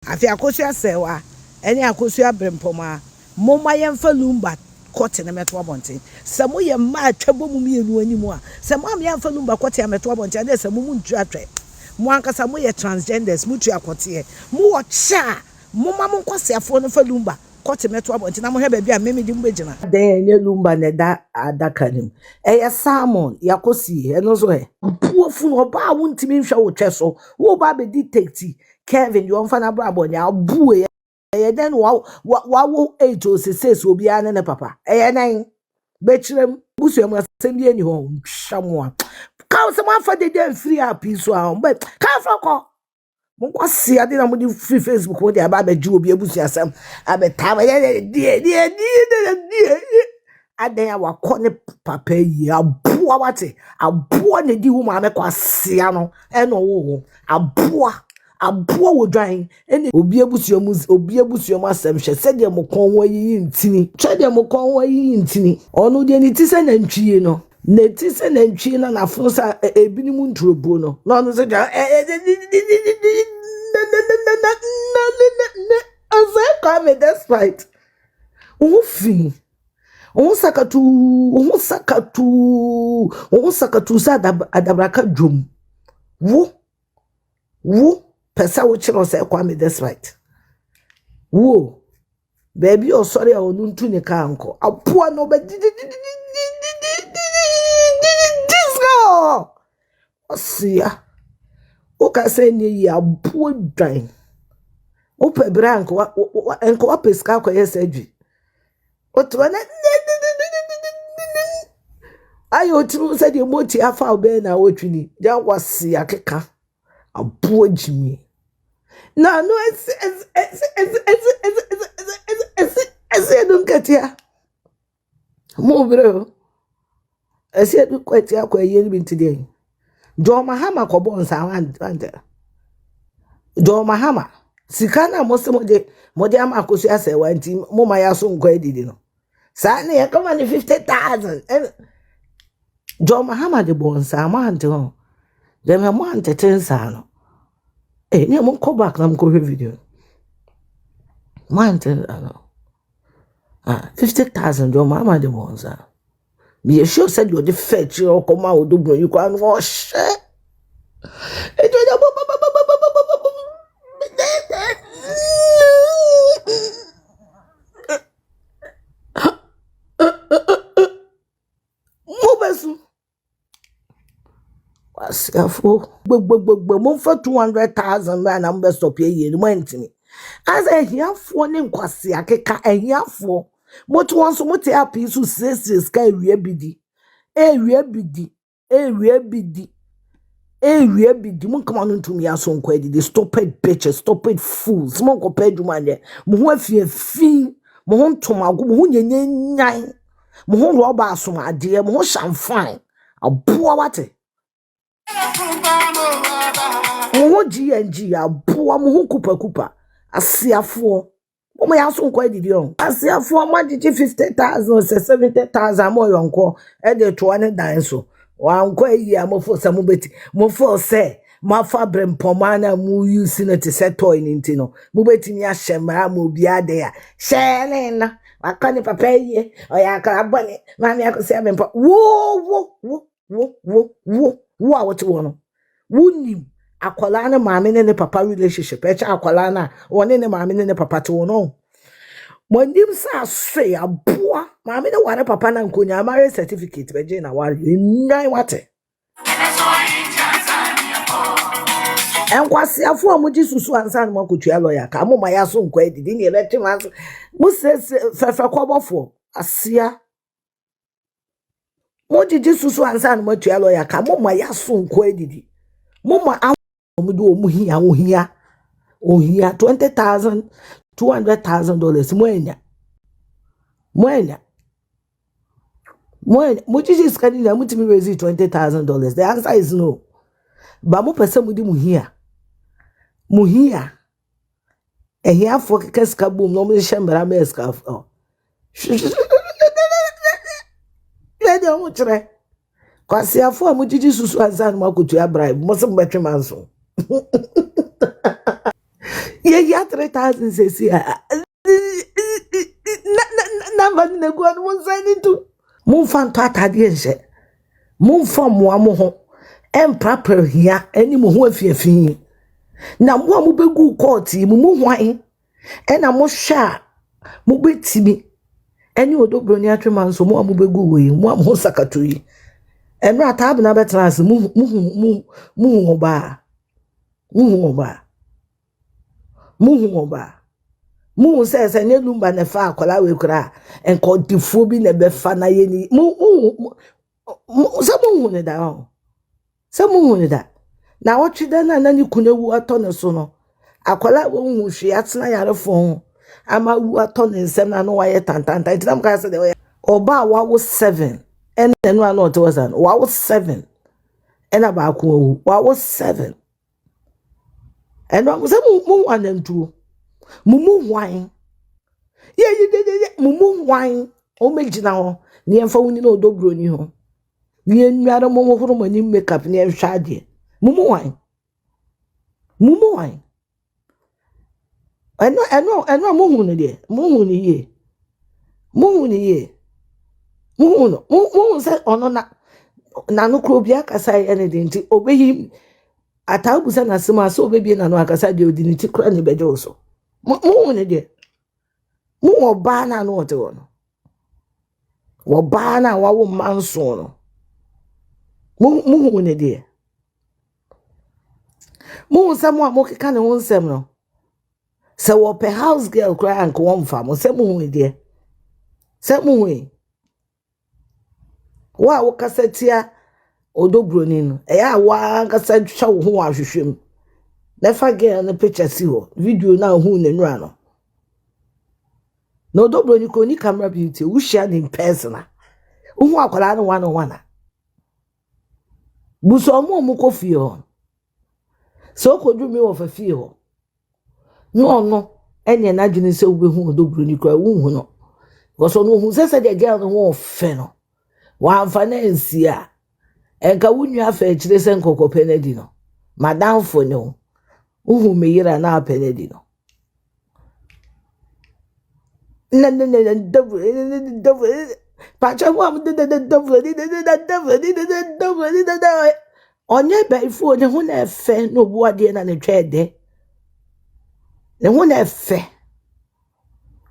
Afia Sewa, any Akosua Brempoma, Moma Yemfa Lumba, caught in a metrobonte. Some way a mad trouble me anymore. Some Yamfa Lumba caught a metrobonte, and there's a moon tratre. Mwanka some way transgenders, Mutua Cotier, Mua Cha, Moma Quasia for Lumba, caught a metrobonte, and I'm here baby, Mimi Dimbejana. Then ye Lumba Neda Adakanim. A salmon, Yakosi, and also poor fool or bar won't mean show chesso, who baby detective. Kevin, you want to brabo now, boo. Then wow, age was says will be an papa. Eh, nine. Betchem, Busium was send you home. Someone. Come someone for the damn free up piece one, but come for call. What's see, I didn't want you free Facebook with the Abba Jew be able to some. I bet time, dear. I then our corner papa, a poor what a poor lady woman, a quasiano, and oh, a poor. Aboa wo dwan ene obi abusuamu asem hye se de mo konwa yi ntini twa de mo konwa yi ntini ono de ni tise na ntwie no na tise na ntwie na nafo sa ebinimu ntrobo no na ono se ja Osei Kwame Despite ufi sakatu sa adabraka dwom wo pesa wo chiro Osei Kwame Despite wo baby o sorry a onu ntu ne ka anko apoa no be disco osia o ka se ni ya apoa dwan o pe branco enko wa peska ko yesedwi o to na ayo tru se de moti afa obe na wotwini ja kwasi akeka apoa jimi no it's don't get here. Move bro. I said do quite ya kwa yen bin today. Jo mahama ko bon sa wan. Jo mahama. Sikana mode ama akosu ase wanti moma ya so nkwa edidi no. Sa na ya kama ni 50,000. Jo mahama de bon sa ma ante ho. Dem ha mo ante tensa no. Ne mo ko back na mo ko video. Man tell 50,000 your mama the ones. Be sure said you the fetch your come out do you can wash. What's your fool? Move for 200,000 man, I'm best of ye, went to me. As a here for Nkwas akeka a here for what once what a piece who says sky bidi. Mon come on to me as on quid the stupid bitches, stupid fools, smoke or pedman there. Mohafia fin, Mohon Tomago, Mohun nine, Mohon Robba, so my dear, Mohon fine. A poor water. Mohon G, a poor Mohon Cooper. Asiafo mo ya so nkwa didi on asiafo ma didi 50,000 or 70,000 mo yonko e de to ne dan so wa nkwa yi amofo samu beti mo fo se ma fa brempoma na mu use na te setoy ni ntino mo beti mi ahemra mo bi ade ya shele na akani papa yi o ya ka abone ma mi akosi abempa wo a wote wo no wunim akwala na maame ne papa relationship echa akwala na woni ne maame ne papa te wono monim sa say aboa maame ne ware papa na nkonya marriage certificate beje na ware nnan wate Nkwas afo amuji susu ansa na makotua lawyer ka moma ya so nkwa edidi ne ebeti manso mo se fefe kwobofo asia mo jiji susu ansa na makotua lawyer ka moma ya so nkwa edidi moma ohia $20,000 $200,000 mwenya mujiji skani na mutimi raise $20,000 the answer is no ba mo pese mudi muhia ehia fo keska bom no mo shembra meska ya de mo chere kwasi afo mujiji susu ansan makotu abribe mo se mbetwe manso Yeah, 3,000 says yeah. Number in the good one sign into. Move on to Atadian. Move from one and proper here any more if you fee. Now, one will be good court, you move wine, and I'm more sharp. Move it me. And you do bring your 3 months, so more will be good way, one more secretary. And not have another trans move over. Mu says and you lumba ne fa akola we kura and called the phobia nebe fa na yeni mu some ne da o some ne da na otwe da na ni kunewu ato ne so no akola wo hu hwe atena yare fo ama wu ato ne nsem na no waye tantanta itam ka se de oba wa wo 7 and no ano to was an wa wo 7 and aba ko wa wo 7 and no some mu wanantu mumu wine yeah mumu wine o mejina ho ne emfa woni na odobro ni ho ne enware mo horo mani makeup ne ehwa ade mumu wine eno mo hu ne de mo hu ne ye mo hu se ono na no kro bia kasa ene de nti obehi atabusa na sema so obebie na no akasa de odi ni ti kra ne beje so mu ne de mu oba na no wote wono oba na wawo manso no mu ne de mu samu amokeka ne wonsem no se wo pe house girl kra anko won fa mo se mu ne de se mu we wa wo kasatia odobroni no eya wa kasa twa wo ho ahwehwem never get on picture si ho video na hu ne nura no no dobro ni ko ni camera beauty wo share in person hu akwala no one on one buso mo ko fie ho so ko du mi wo fa fie ho no enye na dwene se wo be hu dobro ni ko wo hu no go so no hu se de girl no wo fe no wa amfa na nsia enka wo nua fa kire se nkoko penedi no madam fo no uhu meyira na apeledi no na pacha mo am onye be ifu ne hu na efe no bu ade na ne twede ne hu na efe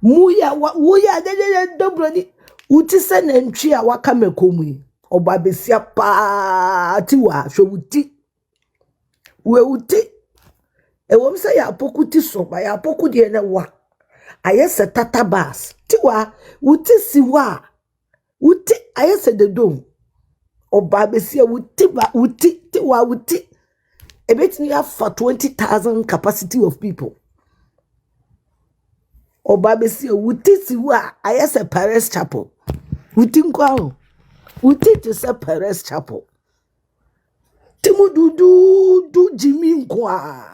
mu ya wo ya de dobro ni uti se na ntwi a waka mekomu yi oba besia pa tiwa hwe uti we uti ewom se ya pokuti so ba ya poku de ne wa ayese tata bas tiwa uti siwa uti ayese de dom oba besia uti ba uti tiwa uti ebetini ya for 20,000 capacity of people oba besia uti siwa ayese Paris Chapel uti nkwa uti to se Paris Chapel timu du Jimmy nkwa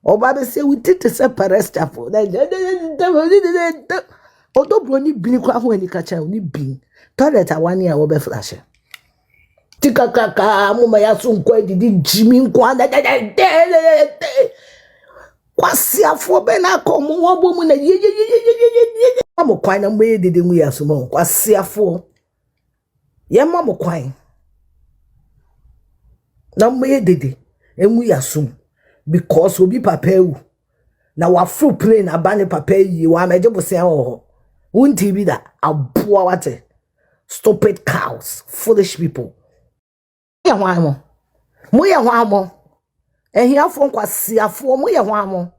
oba be say we did to say Paris Chapel. Odobro ni bin kwa ho ani kacha ni bin. Toilet awani a wo be flash. Tika kaka mama ya so nkwa didi Jimmy nkwa kwasi afo be na komo wo bom na ye mo kwan na mo ye dede mu ya so mo kwasi afo ye mo kwan na mo ye dede emu ya so because obi papa ewu na wa fru plane abane papa yi wa meje bosen ho wonti bi da aboa wate stupid cows foolish people ya hwan mo ya hwan mo ehiafo nkwase afo mo ya hwan mo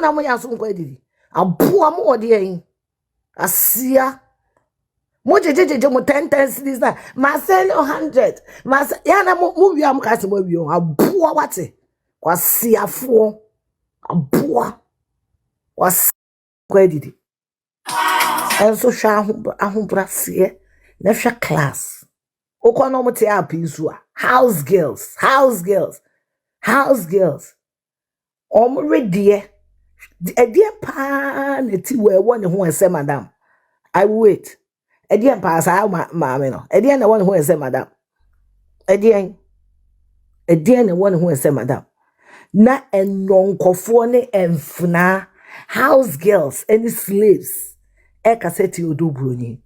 na mo ya so nkwa didi aboa mo ode yin asia mo jejeje mo 10 cities na ma sell 100 ma ya na mo wi am ka se mo wi aboa wate kwasi afo aboa was kwedidi enso hwa ahobrase na hwa class okwa mo te app isu a house girls omredie edie pa na ti we won ho ese madam I wait edie pa sa ma me no edie na won ho ese madam edie na won ho ese madam na enyonkofo ne enfuna house girls any slaves kaseti odobroni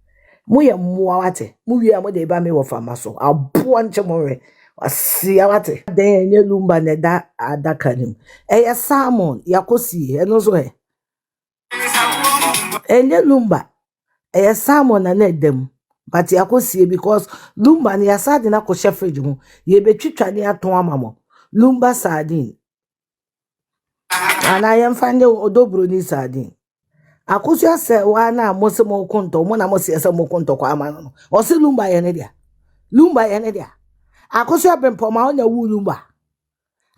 mo ye mmoa wate mo wi a mo de ba me wo fama so abo nche mo we asia wate den enye lumba ne da adaka nim eye salmon yakosi eno so he enye lumba eye salmon na edem but yakosi because lumba ne yasade na ko fridge ho ye betwitwa ne aton amamo lumba sardine ana yem fande odobroni sardine akosu ase wa na mose mo konto mo na mose ese mo konto kwa ama no o se lumba ye ne dia akosu abempoma ona wu lumba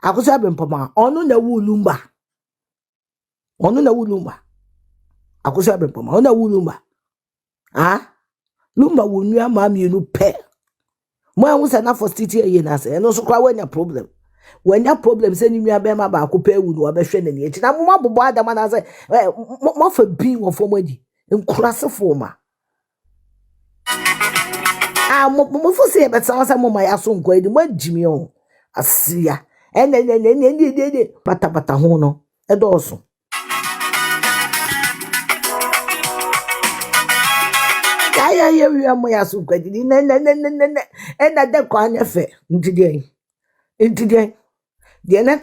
akosu abempoma onu na wu lumba akosu abempoma ona wu lumba lumba wo nua ma mienu pe mo anwu se na for city ye na se no so kwa wanya problem se ni nua be ma ba ko pe wu no obehwe na ni echi na mo mabobo adama na se mo fa bi wo fo madi nkurasefo ma mo fo se be tsa wasa mo ma ya so nkwa edi mo agimi o asia ene bata ho no edoso ya wi mo ya so nkwa edi ena de kwa anya fe ntidien de na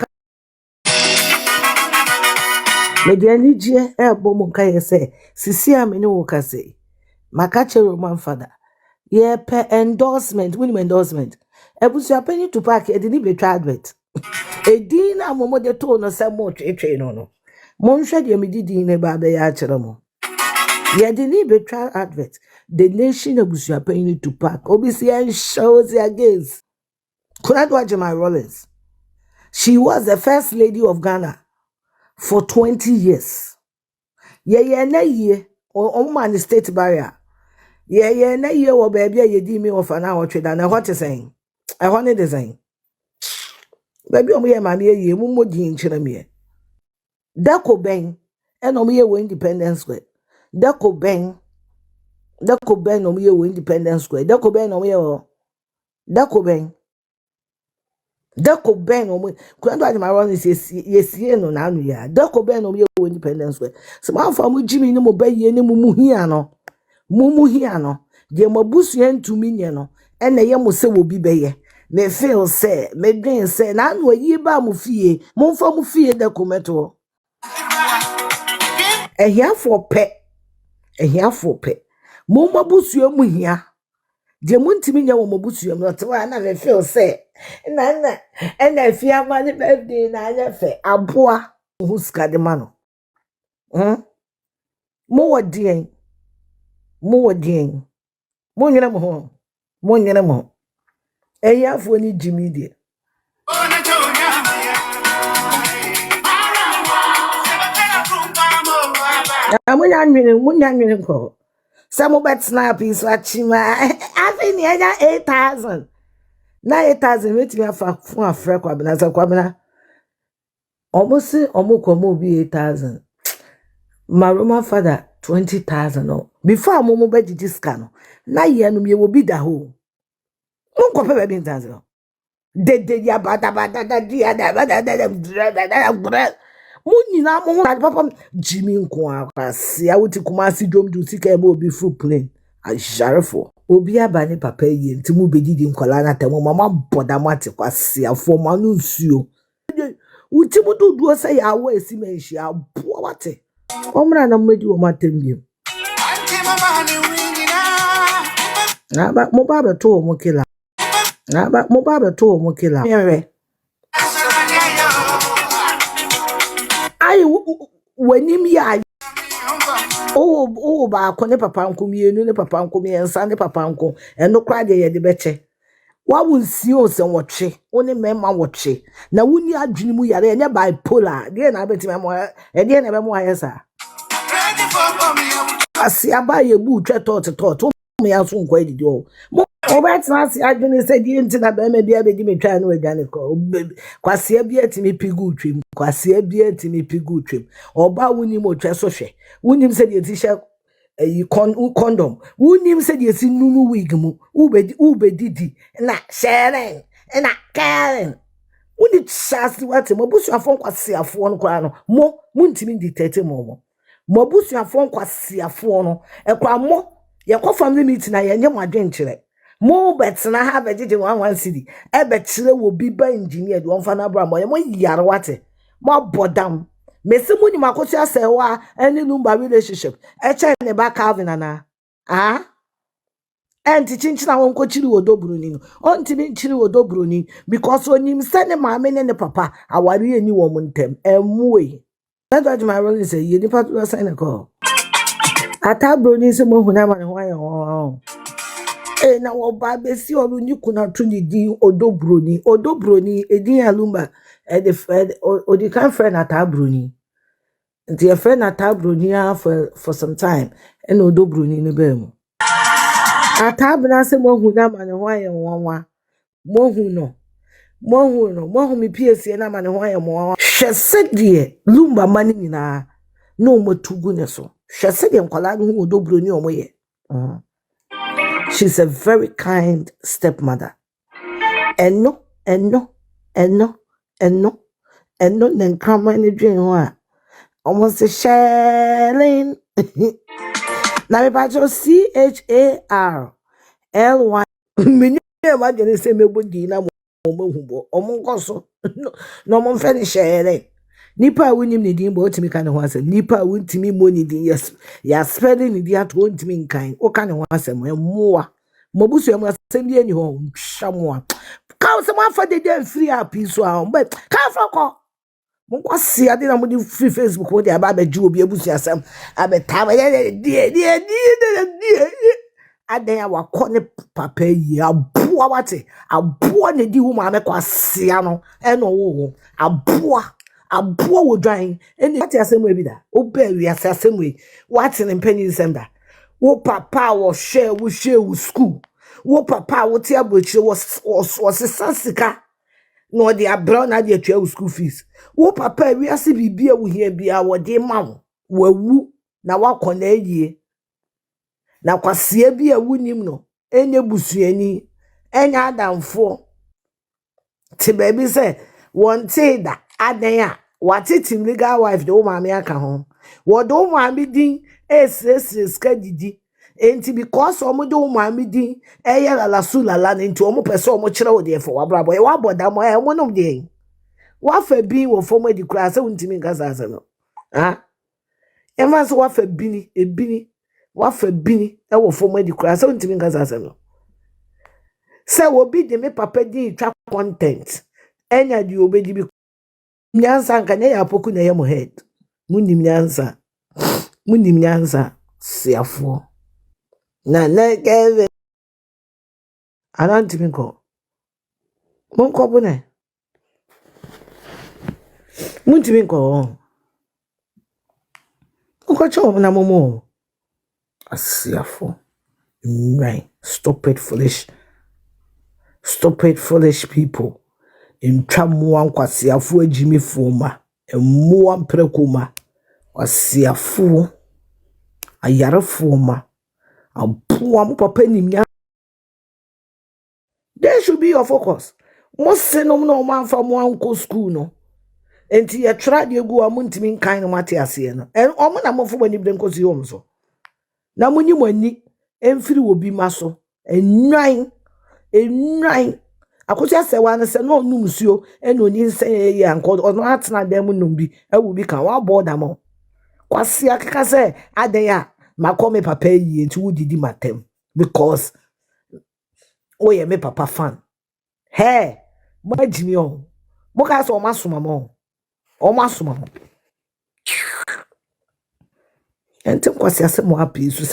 mediani je ebo mo kai se sisi amene wo kase makache roman father ye pe endorsement winning endorsement ebusu apeni to park e ni betwa advert edina momo de to no se mo twetwe no mo nhwe de medidi ne ba be ya kire mo ye de ni betwa advert the nation ebusu apeni to park obisi en shows against Kuradwa Jema Rollins. She was the first lady of Ghana for 20 years. Ye na ye o man state barrier. Ye na ye wo baby ye di me of an hour trade and what is saying? I want to design. Baby o me ma me ye mu modi nchire me. Dako ben and o me wo Independence Square. Dako ben o me wo Independence Square. Dako ben o me wo Dako ben o me Kuradwa Jema Rollins yesie no na anu ya. Dako ben o me wo Independence Square. So ma fa mu jimi ni mo baye ni mu hia no. Mumu hia no de mabusu entumi nye no ene ye mo se wo bi beye me feel say me dwen say na no yi ba mo fie mo mfa mo fie de kometo ehiafo pe mo mabusu mu hia de mo ntimi nye wo mabusu mu no te wa na me feel say na ene fie ama ni birthday na anya fe aboa huska de ma no mo wodien mo nyina mo eyafo ni jimi de munya nwene ko some bet snap is watchima afi ni enya 8,000 na 8,000 wetimi afa fun afre kwa bena za kwa bena omo bi 8,000 my Roman father 20,000 no before amomo be diska no na ye no me wo bi da ho nko pe be 10,000 de ya bada dia da munyina mo papa Jimmy nko akwase awuti kumasi dom du sika e mo bi fruit plane ajarefo obi abane papa yi nti mu bedidi nkola na temo mama boda mate kwase afo manu nsuo uti mu dudu se ya wa esi menhyi abo wate omra na mmedi wo matembiem na ba mo ba beto mo kila yewe ai wanim ya ba ko ne papa nkom yenu ne papa nkom yensa ne papa nkom eno kwa de ye de beche wa wunsi o se wotwe oni mema wotwe na wuni adwene mu yare enye bipolar de na betima mo e de na be mo ayesa asi abaye bu twa tot mo ya so nkwa didi o obetina asi adwene se di ntina be ma bia be di metwa no adwane ko kwase bia timi pigu twem kwase bia timi pigu twem oba wuni mo twa so hwe wunim se di t-shirt condom wunim se di si nunu wig mu ubedidi na sharing na Karen Uni chasi wate mabusu afon kwasi afoɔ no kwa no mo muntimi dictate mo mabusu afon kwasi afoɔ no ekwa mo ye kɔ family meeting na ye nyɛ mo adwenkyerɛ mo betena ha bejeje 11 city e bekyerɛ wo bi ba engineer de wonfa na bra mo ye mo yare wate mo bodam mesi mu ni makosi asɛwa any Lumba relationship e che ne ba Calvin ana ah enti chinchina won ko chiri odobroni no ontimi chiri odobroni because onim se ne maame ne papa aware ani wo muntem emwe that what my role is ye nipa to sign a call atabroni se mo huna ma ne ho ayo na wo ba be si olu ni kuna to ni din odobroni edin alumba the friend odi kan friend atabroni nti your friend atabroni for some time and odobroni ne be mu atabna se mohu na mane ho aye nwanwa mohu mi PSC na mane ho aye nwanwa hwese de Lumba mani nyina na omotugu ne so hwese de nkwala no hu odobro ni omoye she's a very kind stepmother eno ne nkama ne dwen ho a almost sharing na me pacho CHARLY mini ma gene se mebodi na mo mahubo omonkoso no mo mfe ni shere nipa wonim ne din bo otimi ka ne ho asem nipa wontimi mo ne din yes ya spelling ne din ato ontimi nkan o ka ne ho asem emmoa mobusu em asem bi eni ho hwamoa ka se mo afa de dem free app so a but ka fa ko mo kwase ade na mo di free Facebook wo de aba ba ji obi abusu asem abeta ba die adan awakọ ne papa yi aboa wate aboa ne di wo ma me kwase ano e no wo aboa wo dwan eni wate asem we bi da wo ba wi asem we wate ne mpani nsem wo papa wo share wo school wo papa wo ti abrochire wo sesasika no de abro na de atwa school fees wo papa wi ase bibia wo hia bia wo de ma wo wu na wakọ na ayie na kwase bia wunim no enye busuani enya adamfo ti baby say wonte da adan a watetim legal wife de wo maame aka ho wo do maame din esresre ska didi enti because omo de wo maame din eye lala sulala enti omo pese omo kire wo de fo wabrabo e waboda mo e mo nom de wafa bin wo fo mo di kura se wontimi nkasa ase no ha ema so wafa bini ebini wafa bini e wo fo mo di kura se wontimi nkasa ase no se wo bi de me papa din twa content enya di obedi bi nyansa nka ne ya poku na ye mo head munim nyansa siafo na keve anantimi ko monko bune muntimi ko onko cho na momo asiafo right stupid foolish people ntwa moa nkwasiafo agimi foma emmoa mprekoma wasiafo ayarefo ma aboa mo papa nimnya. There should be your focus. Most senom no man fa mo anko school no. Enti ye tra de gu amuntimi nkan no mate ase no. En omo na mo fo bani bre nkosi hom so. Na munyi mani emfiri obi maso. Enwan akosi asewa na se no num suo eno ni nsen ye anko ono atena dem num bi ewu bi kan wa boda mo. Kwasi akeka se adan ya makome papa yi enti wudidi matem because oh yeah, me papa fan. Hey, my Jimmy on. Moka so masuma mo. O masuma mo. Enti kwasi ase mo happy so